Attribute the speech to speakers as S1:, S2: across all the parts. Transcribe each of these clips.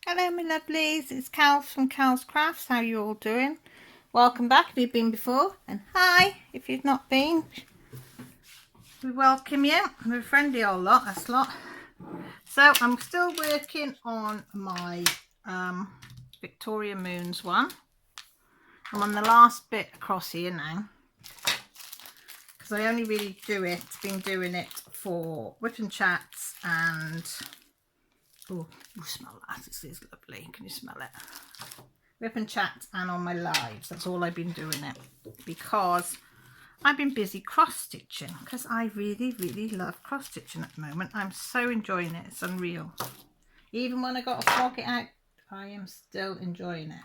S1: Hello my lovelies, it's Cal from Cal's Crafts. How you all doing? Welcome back if you've been before, and hi if you've not been. We welcome you. We're a friendly old lot, that's a lot. So I'm still working on my Victoria Moons one. I'm on the last bit across here now, because I only really been doing it for Wip and Chats and oh, smell that, this is lovely, can you smell it? Wip and Chat and on my lives, that's all I've been doing it, because I've been busy cross stitching, because I really love cross stitching at the moment. I'm so enjoying it, it's unreal. Even when I got to flog it out, I am still enjoying it.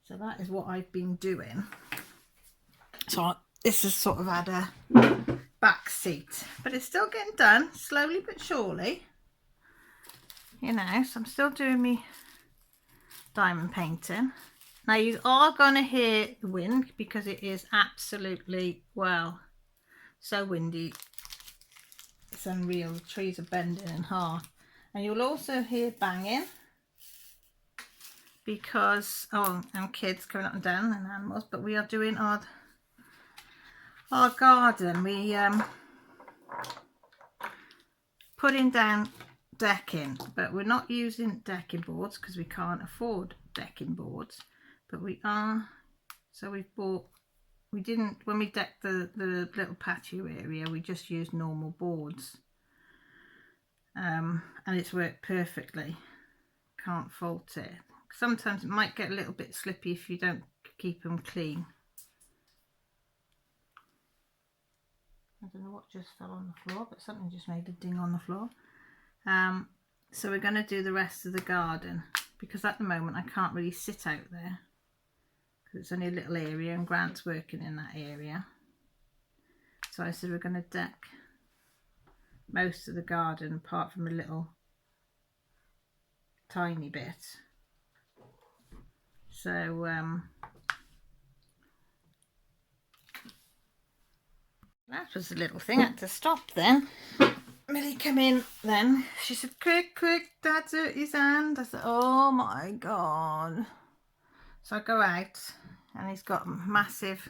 S1: So that is what I've been doing. So this has sort of had a back seat, but it's still getting done slowly but surely, you know. So I'm still doing me diamond painting. Now you are going to hear the wind, because it is absolutely, well, so windy, it's unreal. The trees are bending in half, and you'll also hear banging, because and kids coming up and down and animals. But we are doing our garden. We putting down decking, but we're not using decking boards because we can't afford decking boards, but we are. So we didn't, when we decked the little patio area, we just used normal boards, and it's worked perfectly, can't fault it. Sometimes it might get a little bit slippy if you don't keep them clean. I don't know what just fell on the floor, but something just made a ding on the floor. So we're going to do the rest of the garden, because at the moment I can't really sit out there because it's only a little area and Grant's working in that area. So I said we're going to deck most of the garden apart from a little tiny bit. So that was a little thing. I had to stop then. Millie came in then. She said, quick, Dad's hurt his hand. I said, oh my God. So I go out and he's got a massive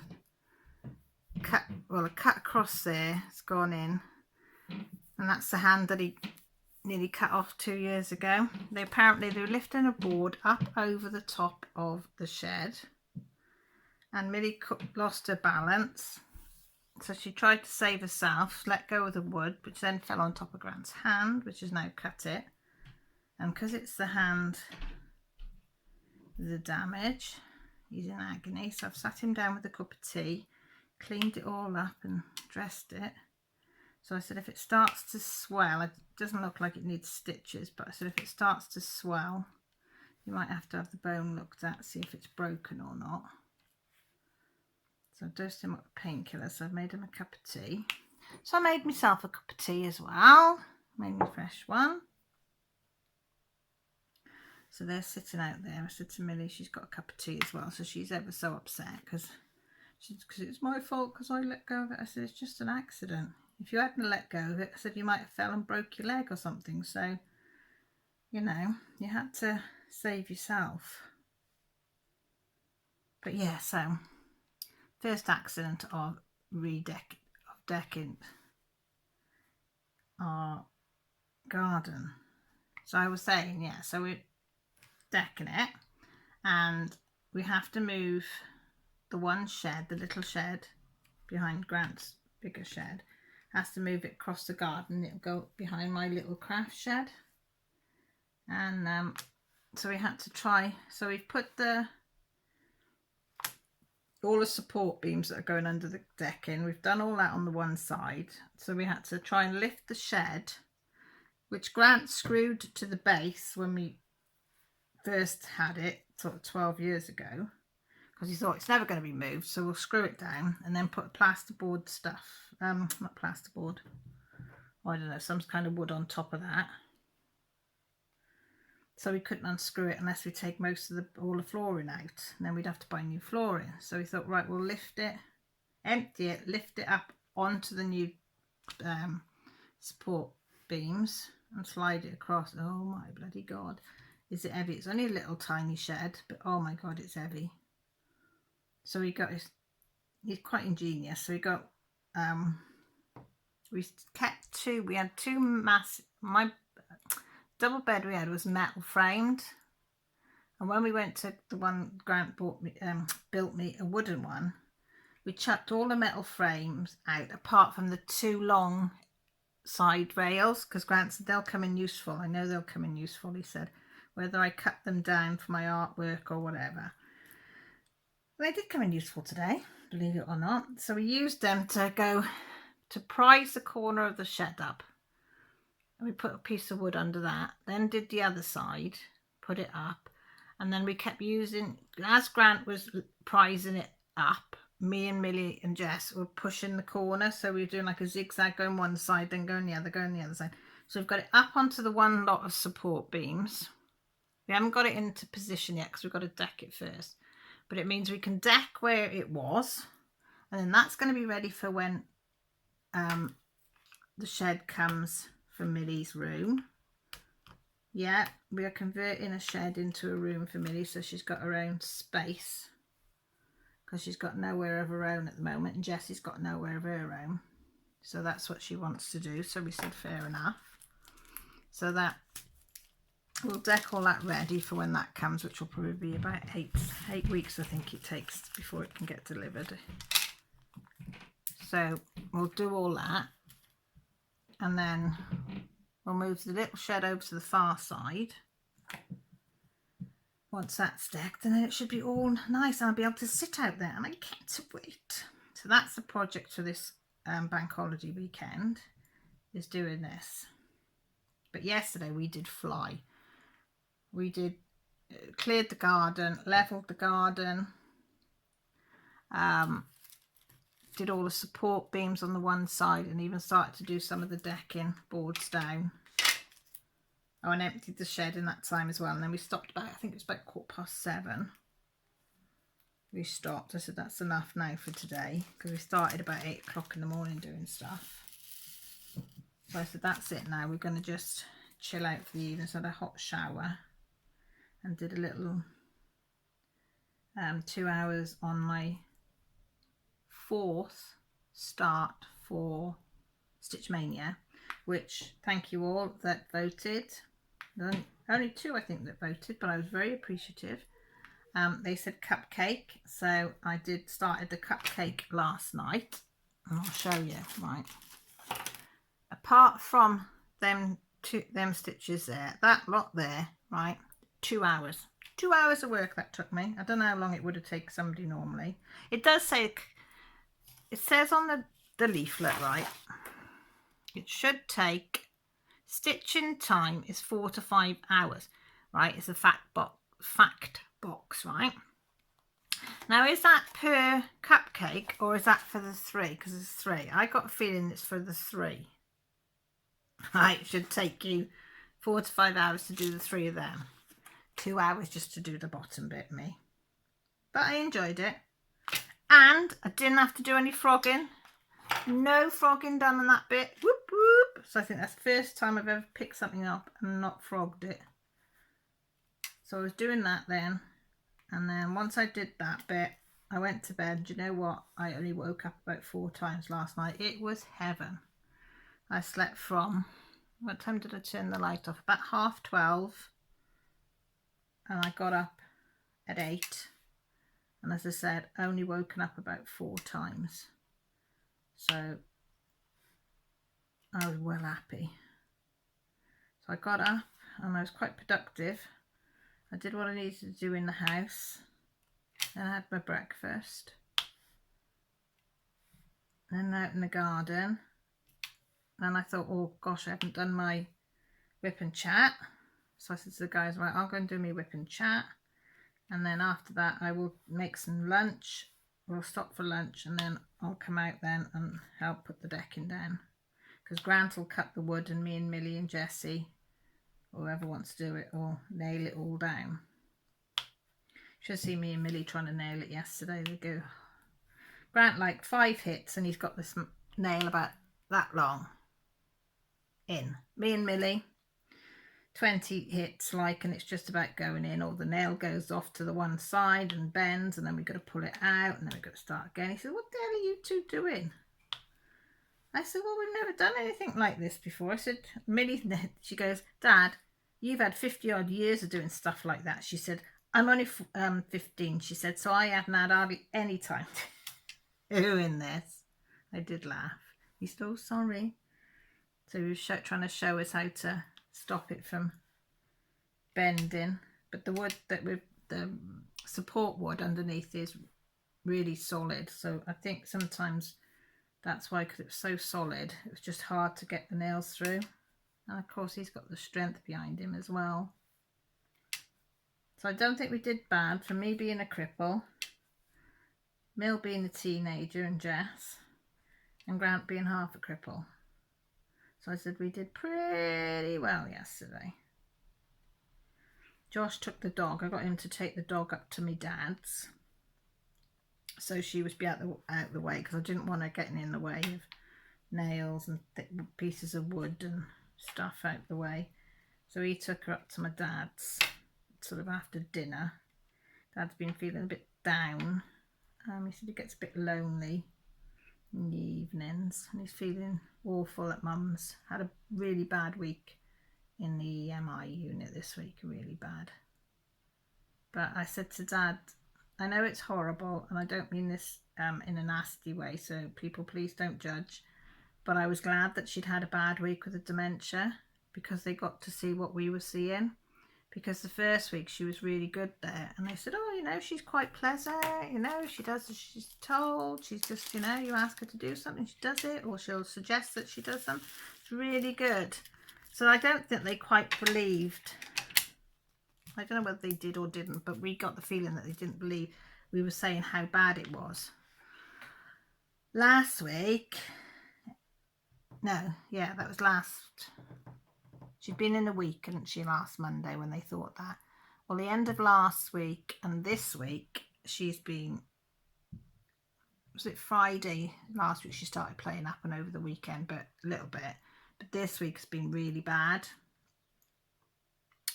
S1: cut, well, a cut across there. It's gone in. And that's the hand that he nearly cut off 2 years ago. They were lifting a board up over the top of the shed. And Millie lost her balance. So she tried to save herself, let go of the wood, which then fell on top of Grant's hand, which has now cut it. And because it's the hand, the damage, he's in agony. So I've sat him down with a cup of tea, cleaned it all up and dressed it. So I said, if it starts to swell, it doesn't look like it needs stitches, but I said if it starts to swell, you might have to have the bone looked at, see if it's broken or not. So I've dosed him up with painkillers, so I've made him a cup of tea. So I made myself a cup of tea as well. Made me a fresh one. So they're sitting out there. I said to Millie, she's got a cup of tea as well. So she's ever so upset because it's my fault because I let go of it. I said, it's just an accident. If you hadn't let go of it, I said, you might have fell and broke your leg or something. So, you know, you had to save yourself. But yeah, so first accident of decking our garden. So I was saying, yeah, so we're decking it, and we have to move the one shed, the little shed behind Grant's bigger shed, has to move it across the garden. It'll go behind my little craft shed, and so we had to try. So we've put all the support beams that are going under the decking. We've done all that on the one side. So we had to try and lift the shed, which Grant screwed to the base when we first had it, sort of 12 years ago, because he thought it's never going to be moved, so we'll screw it down and then put plasterboard stuff, not plasterboard, I don't know, some kind of wood on top of that. So we couldn't unscrew it unless we take most of all the flooring out, and then we'd have to buy new flooring. So we thought, right, we'll lift it, empty it, lift it up onto the new support beams, and slide it across. Oh my bloody God. Is it heavy? It's only a little tiny shed, but oh my God, it's heavy. So we got his, he's quite ingenious. So we got, we kept two, we had two my double bed we had was metal framed. And when we went to the one Grant bought me, built me a wooden one, we chucked all the metal frames out apart from the two long side rails, because Grant said they'll come in useful. I know they'll come in useful, he said, whether I cut them down for my artwork or whatever. They did come in useful today, believe it or not. So we used them to go to prise the corner of the shed up. And we put a piece of wood under that, then did the other side, put it up, and then we kept using, as Grant was prising it up, me and Millie and Jess were pushing the corner. So we were doing like a zigzag, going one side, then going the other side. So we've got it up onto the one lot of support beams. We haven't got it into position yet because we've got to deck it first. But it means we can deck where it was. And then that's going to be ready for when the shed comes from Millie's room. Yeah, we are converting a shed into a room for Millie, so she's got her own space. Because she's got nowhere of her own at the moment, and Jessie's got nowhere of her own. So that's what she wants to do. So we said fair enough. So that we'll deck all that ready for when that comes, which will probably be about eight weeks, I think it takes before it can get delivered. So we'll do all that, and then we'll move the little shed over to the far side. Once that's decked, and then it should be all nice, and I'll be able to sit out there, and I can't wait. So that's the project for this bank holiday weekend, is doing this. But yesterday we did fly. We did cleared the garden, levelled the garden, did all the support beams on the one side, and even started to do some of the decking boards down. Oh, and emptied the shed in that time as well. And then we stopped about, I think it was about 7:15. We stopped. I said, that's enough now for today, because we started about 8 o'clock in the morning doing stuff. So I said, that's it now. We're going to just chill out for the evening. So I had a hot shower and did a little 2 hours on my 4th start for Stitch Mania, which thank you all that voted. Only 2 I think that voted, but I was very appreciative. They said cupcake, so I started the cupcake last night, and I'll show you. Right, apart from them stitches there, that lot there, right, 2 hours. 2 hours of work that took me. I don't know how long it would have taken somebody normally. It does say, it says on the leaflet, right, it should take, stitching time is 4 to 5 hours, right? It's a fact box, right? Now, is that per cupcake, or is that for the 3? Because there's 3. I got a feeling it's for the 3. Right, it should take you 4 to 5 hours to do the 3 of them. 2 hours just to do the bottom bit, me. But I enjoyed it. And I didn't have to do any frogging. No frogging done on that bit. Whoop whoop. So I think that's the first time I've ever picked something up and not frogged it. So I was doing that then. And then once I did that bit, I went to bed. Do you know what? I only woke up about 4 times last night. It was heaven. I slept from, what time did I turn the light off? About 12:30. And I got up at 8. And as I said, only woken up about 4 times. So I was well happy. So I got up and I was quite productive. I did what I needed to do in the house. Then I had my breakfast. Then out in the garden. Then I thought, oh gosh, I haven't done my whip and chat. So I said to the guys, right, I'll go and do my whip and chat. And then after that, I will make some lunch. We'll stop for lunch, and then I'll come out then and help put the decking down. Because Grant will cut the wood, and me and Millie and Jessie, whoever wants to do it, will nail it all down. Should see me and Millie trying to nail it yesterday. They go, Grant like 5 hits, and he's got this nail about that long in. Me and Millie, 20 hits like, and it's just about going in, or the nail goes off to the one side and bends, and then we've got to pull it out, and then we've got to start again. He said, what the hell are you two doing? I said, well, we've never done anything like this before. I said, Millie, she goes, Dad, you've had 50 odd years of doing stuff like that. She said, I'm only 15, she said, so I haven't had hardly any time doing this. I did laugh. He's still sorry. So he was trying to show us how to stop it from bending. But the wood that the support wood underneath is really solid. So I think sometimes that's why, because it was so solid, it was just hard to get the nails through. And of course he's got the strength behind him as well. So I don't think we did bad for me being a cripple, Mill being a teenager and Jess, and Grant being half a cripple. So I said we did pretty well yesterday. Josh took the dog. I got him to take the dog up to my dad's, so she was out the way, because I didn't want her getting in the way of nails and thick pieces of wood and stuff out the way. So he took her up to my dad's sort of after dinner. Dad's been feeling a bit down. He said he gets a bit lonely in the evenings, and he's feeling awful at Mum's. Had a really bad week in the MI unit this week, really bad. But I said to Dad, I know it's horrible, and I don't mean this in a nasty way, so people please don't judge, but I was glad that she'd had a bad week with the dementia, because they got to see what we were seeing. Because the first week she was really good there, and they said, oh, you know, she's quite pleasant, you know, she does as she's told, she's just, you know, you ask her to do something, she does it, or she'll suggest that she does something. It's really good. So I don't think they quite believed. I don't know whether they did or didn't, but we got the feeling that they didn't believe we were saying how bad it was. Last week, that was last, she'd been in a week, hadn't she, last Monday when they thought that. Well, the end of last week and this week, she's been, was it Friday last week she started playing up, and over the weekend, but a little bit. But this week has been really bad.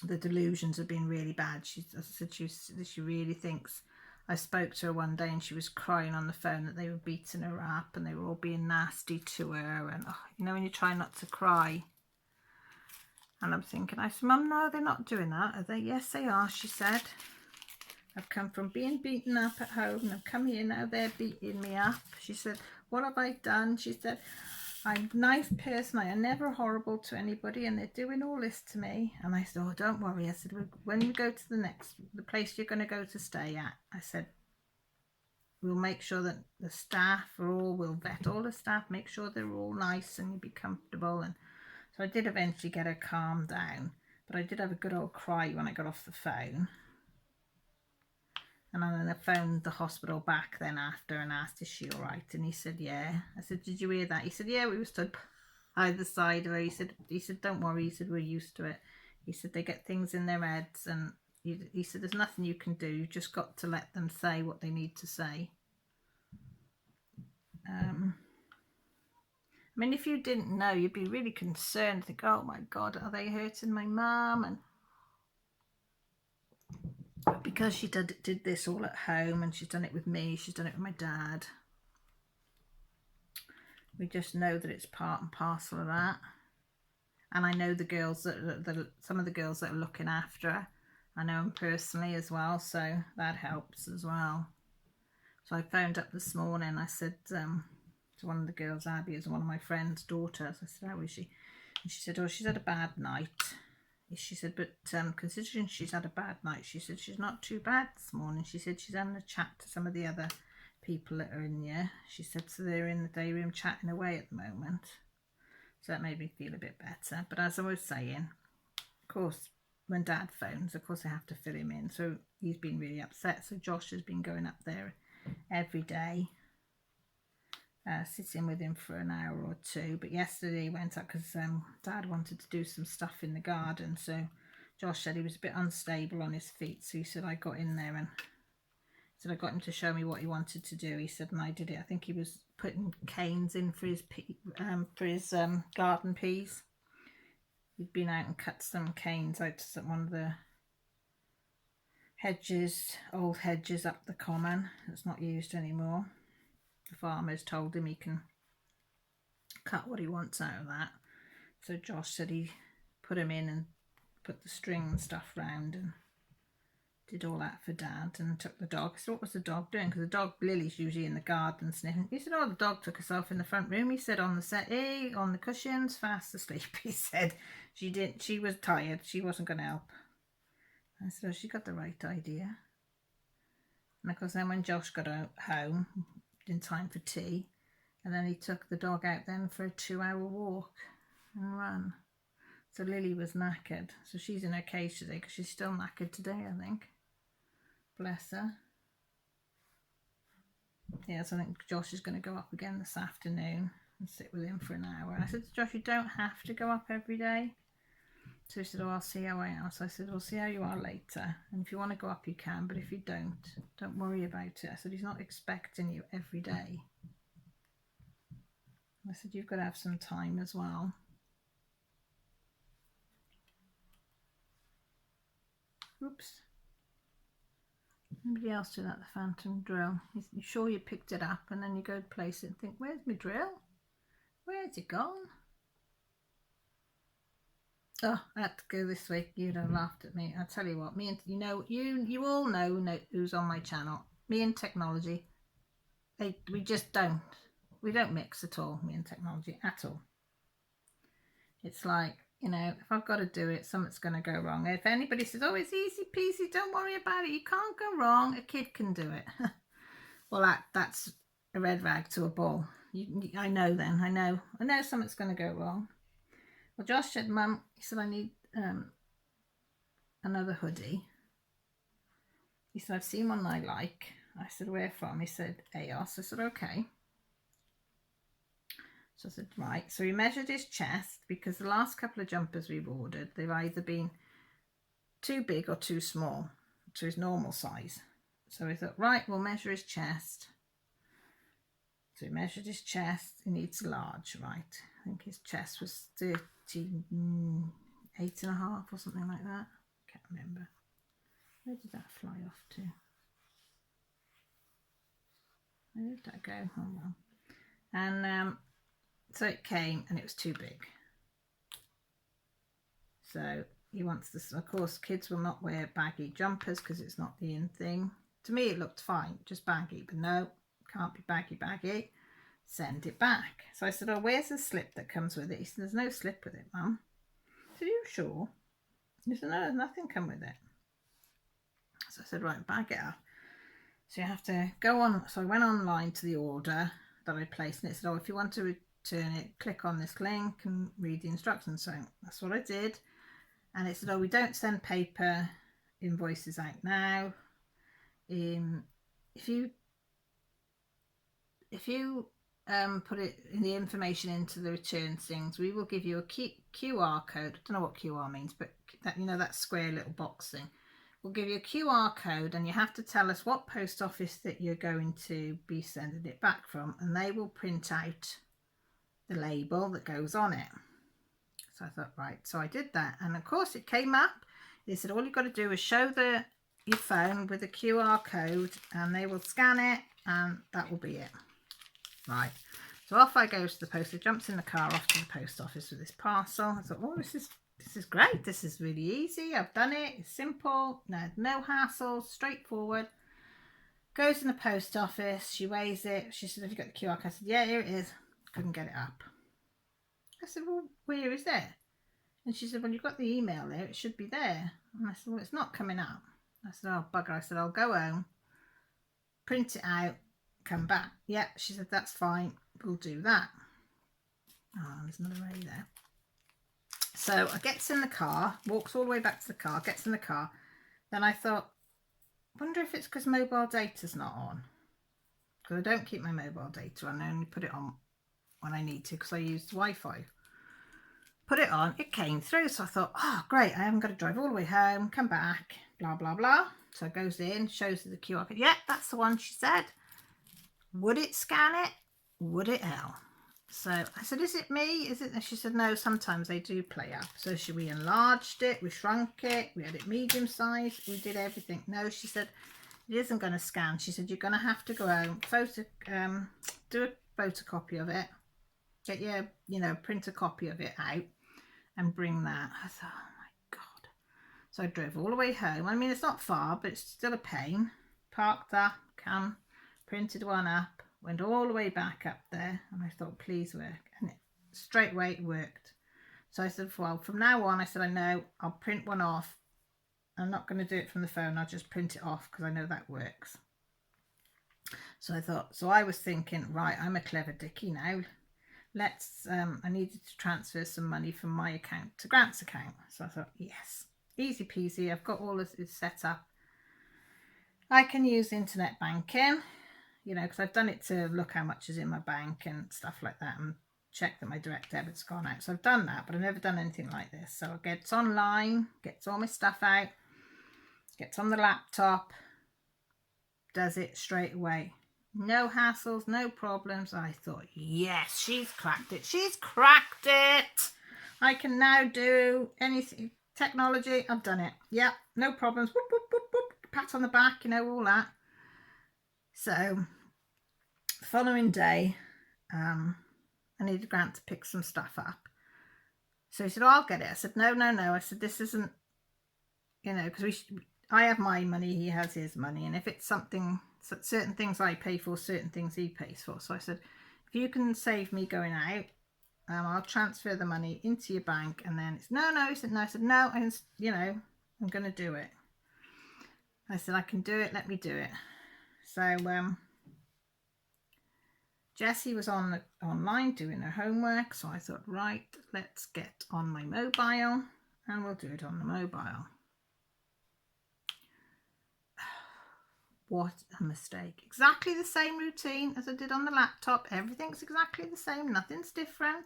S1: The delusions have been really bad. As I said, she really thinks, I spoke to her one day and she was crying on the phone that they were beating her up and they were all being nasty to her. And, you know, when you try not to cry. And I'm thinking, I said, Mum, no, they're not doing that, are they? Yes, they are, she said. I've come from being beaten up at home and I've come here, now they're beating me up. She said, what have I done? She said, I'm a nice person, I am never horrible to anybody, and they're doing all this to me. And I said, oh, don't worry. I said, when you go to the place you're going to go to stay at, I said, we'll make sure that the staff we'll vet all the staff, make sure they're all nice and you'll be comfortable. And so I did eventually get her calmed down, but I did have a good old cry when I got off the phone. And then I phoned the hospital back then after and asked, is she all right? And he said, yeah. I said, did you hear that? He said, yeah, we were stood either side of her. He said, don't worry. He said, we're used to it. He said, they get things in their heads, and he said, there's nothing you can do. You've just got to let them say what they need to say. I mean, if you didn't know, you'd be really concerned. Think, oh my God, are they hurting my mum? And because she did this all at home, and she's done it with me, she's done it with my dad, we just know that it's part and parcel of that. And I know the girls some of the girls that are looking after her, I know them personally as well, so that helps as well. So I phoned up this morning. I said to one of the girls, Abby is one of my friend's daughters, I said, how is she? And she said, oh, she's had a bad night. She said, but considering she's had a bad night, she said she's not too bad this morning. She said she's having a chat to some of the other people that are in there. She said, so they're in the day room chatting away at the moment. So that made me feel a bit better. But as I was saying, of course, when Dad phones, of course I have to fill him in. So he's been really upset. So Josh has been going up there every day, sitting with him for an hour or two. But yesterday he went up because Dad wanted to do some stuff in the garden. So Josh said he was a bit unstable on his feet. So he said, I got in there and said I got him to show me what he wanted to do. He said, and I did it. I think he was putting canes in for his garden peas. He'd been out and cut some canes out to one of the hedges, old hedges up the common that's not used anymore. The farmer's told him he can cut what he wants out of that. So Josh said he put him in and put the string and stuff round and did all that for Dad and took the dog. So what was the dog doing? Because the dog, Lily's usually in the garden sniffing. He said, oh, the dog took herself in the front room. He said on the settee, on the cushions, fast asleep. He said she was tired. She wasn't going to help. I said, oh, she got the right idea. And of course then when Josh got home in time for tea, and then he took the dog out then for a 2-hour walk and run. So Lily was knackered. So she's in her cage today because she's still knackered today, I think. Bless her. Yeah, so I think Josh is going to go up again this afternoon and sit with him for an hour. And I said to Josh, you don't have to go up every day. So he said, oh, I'll see how I am. So I said, we'll see how you are later. And if you want to go up, you can. But if you don't worry about it. I said, he's not expecting you every day. I said, you've got to have some time as well. Oops. Nobody else did that, the phantom drill. You're sure you picked it up, and then you go to place it and think, where's my drill? Where's it gone? Oh, I had to go this week. You'd have laughed at me. I tell you what, me and you all know who's on my channel. Me and technology, we just don't. We don't mix at all, me and technology, at all. It's like, if I've got to do it, something's going to go wrong. If anybody says, oh, it's easy peasy, don't worry about it, you can't go wrong, a kid can do it. Well, that's a red rag to a bull. I know then, I know something's going to go wrong. Well, Josh said, Mum, he said, I need another hoodie. He said, I've seen one I like. I said, where from? He said, AOS. I said, okay. So I said, right. So he measured his chest because the last couple of jumpers we've ordered, they've either been too big or too small to his normal size. So we thought, right, we'll measure his chest. So he measured his chest. He needs large, right? I think his chest was 38.5 or something like that. Can't remember. Where did that fly off to? Where did that go? Oh well. And so it came and it was too big. So he wants this. Of course, kids will not wear baggy jumpers because it's not the in thing. To me, it looked fine, just baggy, but no, can't be baggy. Send it back. So I said, oh, where's the slip that comes with it? He said, there's no slip with it, Mum. I said, are you sure? He said, no, there's nothing come with it. So I said, right, bag it up. So you have to go on. So I went online to the order that I placed, and it said, oh, if you want to return it, click on this link and read the instructions. So that's what I did. And it said, oh, we don't send paper invoices out now. If you put it in the information into the return things, we will give you a QR code. I don't know what QR means, but that square little box thing. We'll give you a QR code, and you have to tell us what post office that you're going to be sending it back from, and they will print out the label that goes on it. So I thought, right, so I did that, and of course it came up. They said all you've got to do is show your phone with a QR code, and they will scan it, and that will be it. Right, so off I go to the post. I jumps in the car off to the post office with this parcel. I thought, oh, this is great. This is really easy. I've done it. It's simple. No hassle. Straightforward. Goes in the post office. She weighs it. She said, have you got the QR code? I said, yeah, here it is. Couldn't get it up. I said, well, where is it? And she said, well, you've got the email there. It should be there. And I said, well, it's not coming up. I said, oh, bugger. I said, I'll go home, print it out, come back. Yeah, she said, that's fine. We'll do that. Oh, there's another A there. So I gets in the car, walks all the way back to the car, gets in the car. Then I thought, wonder if it's because mobile data's not on. Because I don't keep my mobile data on. I only put it on when I need to because I use Wi-Fi. Put it on, it came through. So I thought, oh, great. I haven't got to drive all the way home, come back, blah, blah, blah. So it goes in, shows her the QR code. Yeah, that's the one, she said. Would it scan it? Would it hell? So I said, is it me? Is it? And she said, no, sometimes they do play up. So we enlarged it, we shrunk it, we had it medium size, we did everything. No, she said, it isn't going to scan. She said, you're going to have to go home, do a photocopy of it, get your, print a copy of it out and bring that. I thought, oh my God. So I drove all the way home. I mean, it's not far, but it's still a pain. Parked up, printed one up, went all the way back up there, and I thought, please work. And straight away it worked. So I said, well, from now on, I said, I know, I'll print one off. I'm not going to do it from the phone. I'll just print it off because I know that works. So I was thinking, right, I'm a clever dickie now. I needed to transfer some money from my account to Grant's account. So I thought, yes, easy peasy. I've got all this set up. I can use internet banking, because I've done it to look how much is in my bank and stuff like that and check that my direct debit's gone out. So I've done that, but I've never done anything like this. So it gets online, gets all my stuff out, gets on the laptop, does it straight away. No hassles, no problems. I thought, yes, she's cracked it. She's cracked it. I can now do anything. Technology, I've done it. Yep, no problems. Whoop, whoop, whoop, whoop. Pat on the back, all that. So the following day, I needed Grant to pick some stuff up. So he said, oh, I'll get it. I said, no. I said, this isn't, because I have my money, he has his money. And if it's something, certain things I pay for, certain things he pays for. So I said, if you can save me going out, I'll transfer the money into your bank. And then it's, no. He said, no. I said, no, and I'm going to do it. I said, I can do it. Let me do it. So Jessie was online doing her homework. So I thought, right, let's get on my mobile and we'll do it on the mobile. What a mistake. Exactly the same routine as I did on the laptop. Everything's exactly the same. Nothing's different.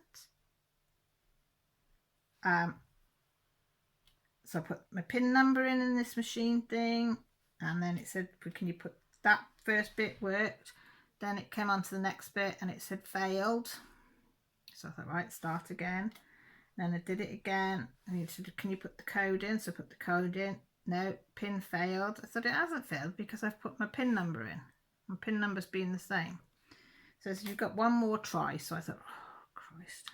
S1: So I put my PIN number in this machine thing. And then it said, can you put that first bit worked? Then it came on to the next bit and it said failed. So I thought, right, start again. Then I did it again. And it said, can you put the code in? So I put the code in. No, PIN failed. I thought it hasn't failed because I've put my PIN number in. My PIN number's been the same. So it said, you've got one more try. So I thought, oh, Christ.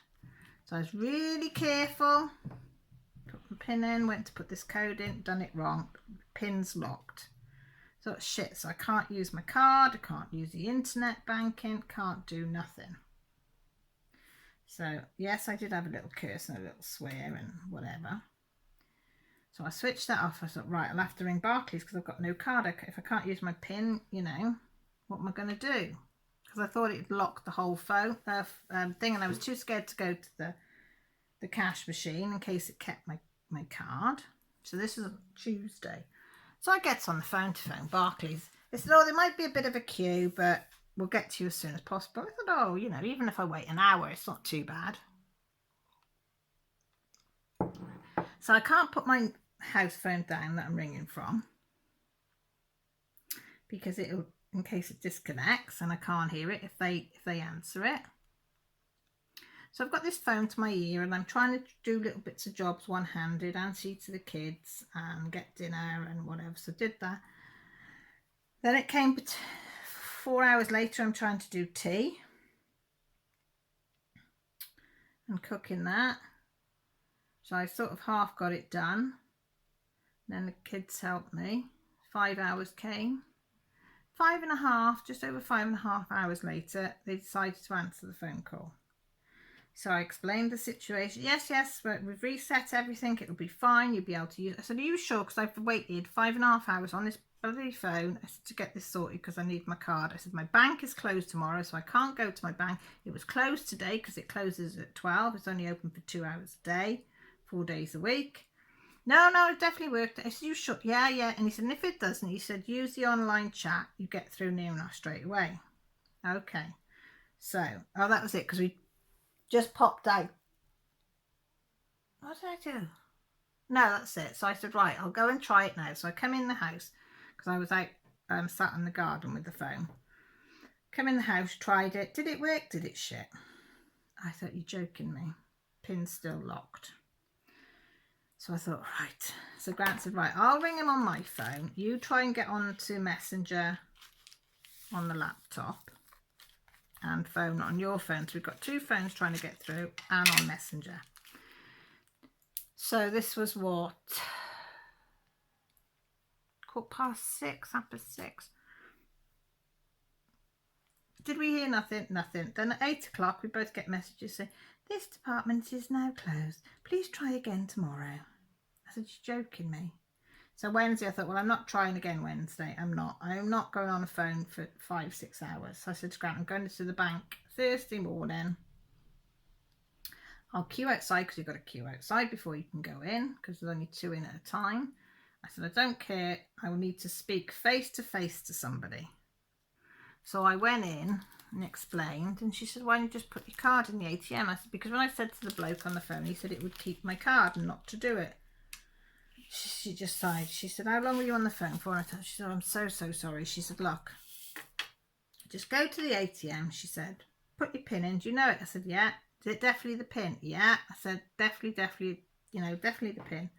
S1: So I was really careful. Put my PIN in, went to put this code in, done it wrong. PIN's locked. So shit, so I can't use my card, I can't use the internet banking, can't do nothing. So yes, I did have a little curse and a little swear and whatever. So I switched that off. I thought, right, I'll have to ring Barclays because I've got no card. If I can't use my PIN, what am I going to do? Because I thought it locked the whole phone thing, and I was too scared to go to the cash machine in case it kept my card. So this is Tuesday. So I get on the phone to phone Barclays. They said, oh, there might be a bit of a queue, but we'll get to you as soon as possible. I thought, oh, even if I wait an hour, it's not too bad. So I can't put my house phone down that I'm ringing from because it'll, in case it disconnects and I can't hear it if they answer it. So I've got this phone to my ear and I'm trying to do little bits of jobs one-handed, answer to the kids and get dinner and whatever. So I did that. Then it came 4 hours later, I'm trying to do tea and cooking that. So I sort of half got it done. Then the kids helped me. 5 hours came. 5.5, just over 5.5 hours later, they decided to answer the phone call. So I explained the situation. Yes, but we've reset everything. It'll be fine. You'll be able to use it. I said, are you sure? Because I've waited 5.5 hours on this bloody phone to get this sorted because I need my card. I said, my bank is closed tomorrow, so I can't go to my bank. It was closed today because it closes at 12. It's only open for 2 hours a day, 4 days a week. No, it definitely worked. I said, you sure? Yeah. And he said, and if it doesn't, he said, use the online chat. You get through near enough straight away. Okay. So, that was it because we just popped out. What did I do? No, that's it. So I said, right, I'll go and try it now. So I come in the house because I was out sat in the garden with the phone. Come in the house, tried it. Did it work? Did it shit? I thought, you're joking me. Pin's still locked. So I thought, right. So Grant said, right, I'll ring him on my phone. You try and get on to Messenger on the laptop and phone on your phone. So we've got 2 phones trying to get through and on Messenger. So this was what? 6:15, 6:30. Did we hear nothing? Nothing. Then at 8 o'clock, we both get messages saying, this department is now closed. Please try again tomorrow. I said, you're joking me. So Wednesday, I thought, well, I'm not trying again Wednesday. I'm not going on the phone for 5-6 hours. So I said to Grant, I'm going to the bank Thursday morning. I'll queue outside because you've got to queue outside before you can go in because there's only 2 in at a time. I said, I don't care. I will need to speak face to face to somebody. So I went in and explained, and she said, why don't you just put your card in the ATM? I said, because when I said to the bloke on the phone, he said it would keep my card and not to do it. She just sighed. She said, how long were you on the phone for? She said, I'm so sorry. She said, look, just go to the ATM. She said, put your PIN in. Do you know it? I said, yeah. Is it definitely the PIN? Yeah. I said, definitely, definitely the PIN.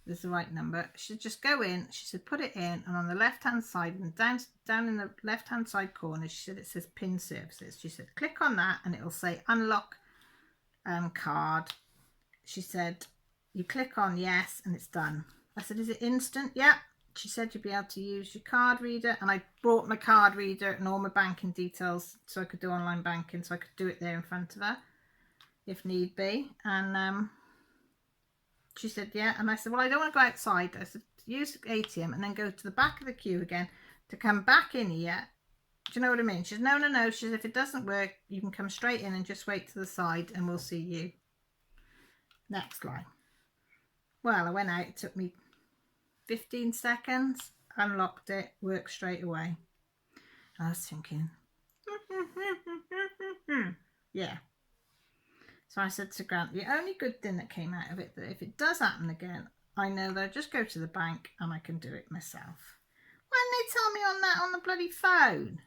S1: There's the right number. She said, just go in. She said, put it in, and on the left-hand side, and down in the left-hand side corner, she said, it says PIN services. She said, click on that, and it'll say unlock card. She said, you click on yes, and it's done. I said, is it instant? Yeah. She said, you'll be able to use your card reader, and I brought my card reader and all my banking details so I could do online banking, so I could do it there in front of her if need be. And she said, yeah. And I said, well, I don't want to go outside. I said, use the ATM and then go to the back of the queue again to come back in here. Do you know what I mean? She said, no. She said, if it doesn't work, you can come straight in and just wait to the side and we'll see you. Next line. Well, I went out. It took me 15 seconds. Unlocked it. Worked straight away. I was thinking, yeah. So I said to Grant, the only good thing that came out of it, that if it does happen again, I know that I just go to the bank and I can do it myself. Why didn't they tell me on that on the bloody phone?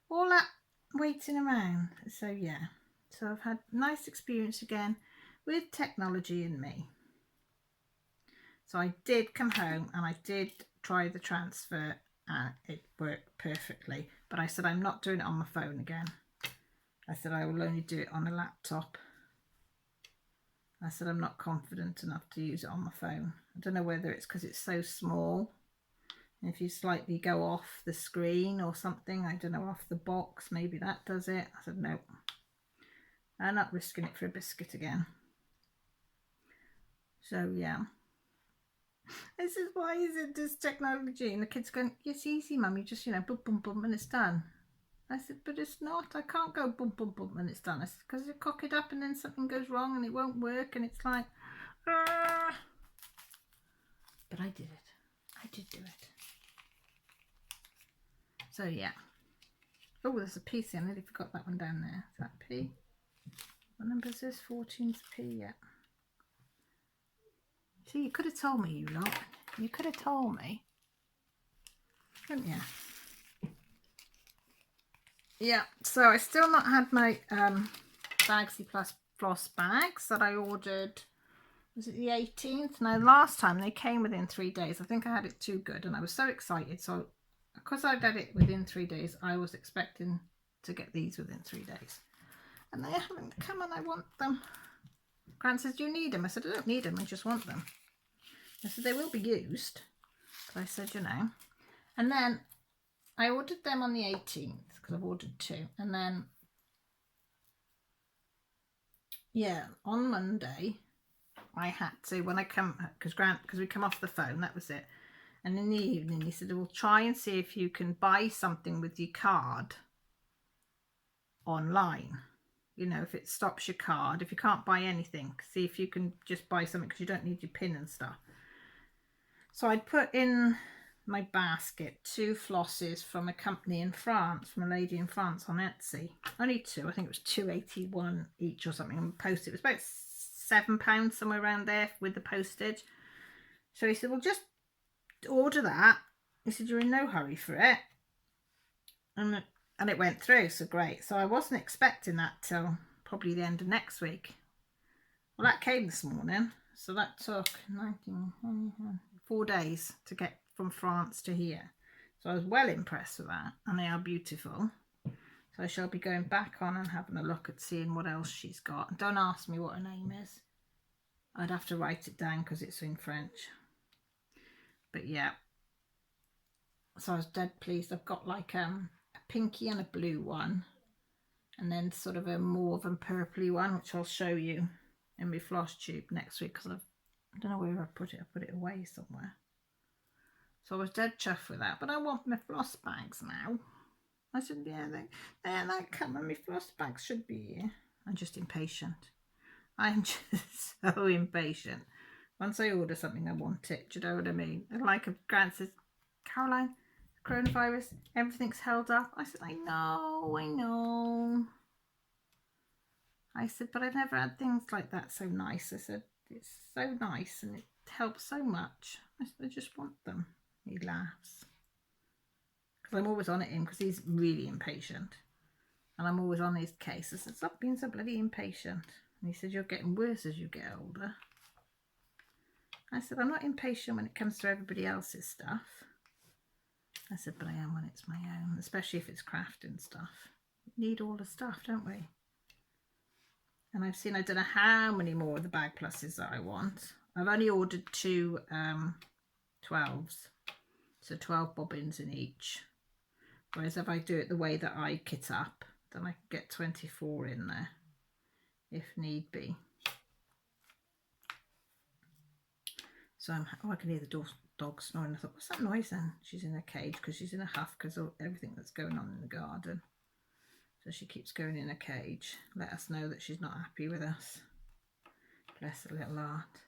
S1: All that waiting around. So yeah. So I've had a nice experience again with technology and me. So I did come home and I did try the transfer and it worked perfectly. But I said, I'm not doing it on my phone again. I said, I will only do it on a laptop. I said, I'm not confident enough to use it on my phone. I don't know whether it's because it's so small. If you slightly go off the screen or something, I don't know, off the box, maybe that does it. I said, no, I'm not risking it for a biscuit again. So, yeah. This is why is it this technology? And the kids going, it's easy, Mum. You just, boom, boom, boom, and it's done. I said, but it's not. I can't go boom, boom, boom, and it's done. I said, because you cock it up and then something goes wrong and it won't work and it's like, ah. But I did it. I did do it. So, yeah. Oh, there's a P. I nearly forgot that one down there. Is that P? What number is this? 14's P, yeah. See, you could have told me, you lot. You could have told me. Couldn't you? Yeah, so I still not had my Bagsy Plus floss bags that I ordered. Was it the 18th? Now, last time they came within 3 days. I think I had it too good and I was so excited. So, because I did it within 3 days, I was expecting to get these within 3 days. And they haven't come and I want them. Grant says, do you need them? I said, I don't need them. I just want them. I said, they will be used. But I said, And then I ordered them on the 18th because I've ordered 2. And then, yeah, on Monday, I had to, when I come, because we come off the phone, that was it. And in the evening, he said, we'll try and see if you can buy something with your card online. If it stops your card, if you can't buy anything, see if you can just buy something because you don't need your PIN and stuff. So I'd put in my basket 2 flosses from a company in France, from a lady in France on Etsy. Only 2, I think it was £2.81 each or something. And posted, it was about £7 somewhere around there with the postage. So he said, well, just order that. He said, you're in no hurry for it. And it went through, so great. So I wasn't expecting that till probably the end of next week. Well, that came this morning, so that took 4 days to get from France to here. So I was well impressed with that, and they are beautiful. So I shall be going back on and having a look at seeing what else she's got. And don't ask me what her name is. I'd have to write it down because it's in French. But yeah. So I was dead pleased. I've got like a pinky and a blue one. And then sort of a mauve and purpley one, which I'll show you in my floss tube next week. Because I don't know where I put it. I put it away somewhere. So I was dead chuffed with that. But I want my floss bags now. I said, yeah, they come and my floss bags should be here. I'm just impatient. I'm just so impatient. Once I order something, I want it. Do you know what I mean? And like if Grant says, Caroline, coronavirus, everything's held up. I said, I know. I said, but I've never had things like that so nice. I said, it's so nice and it helps so much. I said, I just want them. He laughs. Because I'm always on at him because he's really impatient. And I'm always on his case. I said, stop being so bloody impatient. And he said, you're getting worse as you get older. I said, I'm not impatient when it comes to everybody else's stuff. I said, but I am when it's my own, especially if it's crafting stuff. We need all the stuff, don't we? And I've seen, I don't know how many more of the bag pluses that I want. I've only ordered 2 12s. So 12 bobbins in each. Whereas if I do it the way that I kit up, then I can get 24 in there, if need be. So I can hear the dog snoring. I thought, what's that noise then? She's in a cage because she's in a huff because of everything that's going on in the garden. So she keeps going in a cage. Let us know that she's not happy with us. Bless her little heart.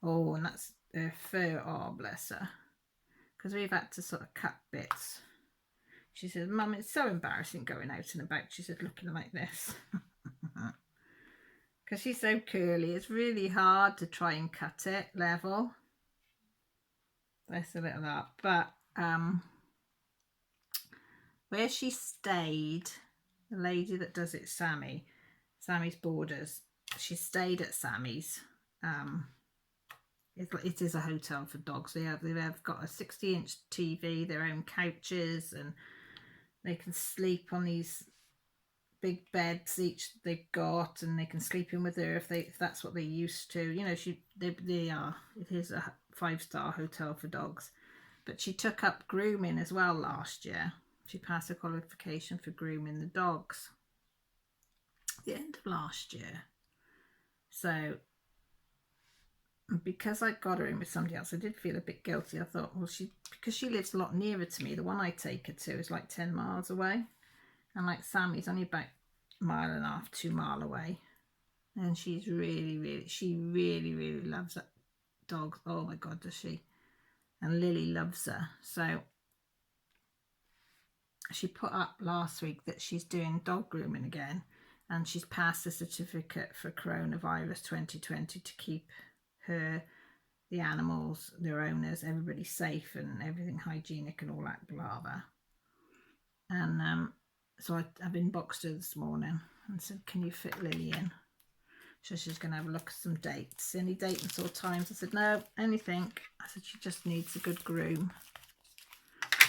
S1: Oh, and that's her fur. Oh, bless her. Because we've had to sort of cut bits. She said, Mum, it's so embarrassing going out and about. She said, looking like this. Because she's so curly. It's really hard to try and cut it level. Bless a little heart. But where she stayed, the lady that does it, Sammy's Borders, she stayed at Sammy's. It is a hotel for dogs. They've got a 60-inch TV, their own couches, and they can sleep on these big beds each they've got, and they can sleep in with her if that's what they're used to. You know, it is a 5-star hotel for dogs. But she took up grooming as well last year. She passed a qualification for grooming the dogs at the end of last year. So because I got her in with somebody else, I did feel a bit guilty. I thought, well, because she lives a lot nearer to me, the one I take her to is like 10 miles away. And like Sammy's only about 1.5 miles, 2 miles away. And she's really loves that dog. Oh my God, does she? And Lily loves her. So she put up last week that she's doing dog grooming again. And she's passed the certificate for coronavirus 2020 to keep her, the animals, their owners, everybody safe and everything hygienic and all that blather. And so I've inboxed her this morning and said, can you fit Lily in? So she's going to have a look at some dates. Any date and sort of times? I said, no, anything. I said, she just needs a good groom.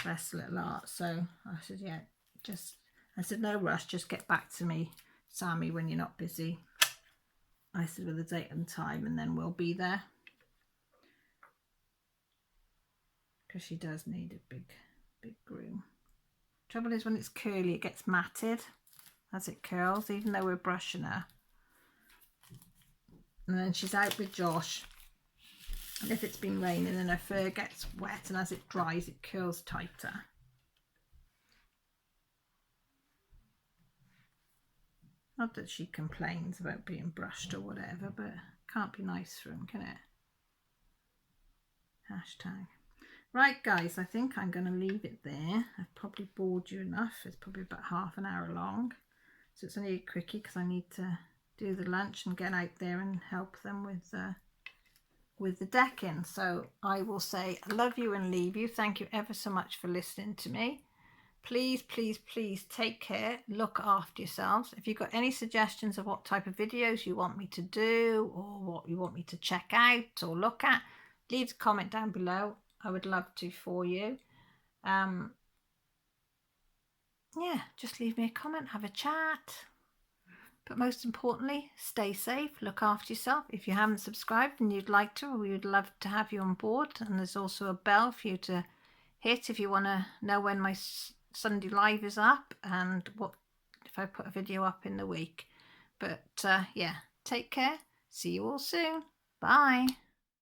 S1: Bless the little heart. So I said, yeah, I said, no rush, just get back to me, Sammy, when you're not busy. I said, with a date and time, and then we'll be there. Because she does need a big groom. Trouble is, when it's curly, it gets matted as it curls, even though we're brushing her. And then she's out with Josh. And if it's been raining, then her fur gets wet, and as it dries, it curls tighter. Not that she complains about being brushed or whatever, but it can't be nice for him, can it? Hashtag. Right, guys, I think I'm going to leave it there. I've probably bored you enough. It's probably about half an hour long. So it's only a quickie because I need to do the lunch and get out there and help them with the decking. So I will say I love you and leave you. Thank you ever so much for listening to me. please, please, please take care. Look after yourselves. If you've got any suggestions of what type of videos you want me to do or what you want me to check out or look at, leave a comment down below. I would love to for you. Yeah, just leave me a comment, have a chat. But most importantly, stay safe, look after yourself. If you haven't subscribed and you'd like to, we would love to have you on board. And there's also a bell for you to hit if you want to know when my Sunday live is up and what if I put a video up in the week. But yeah, take care. See you all soon. Bye.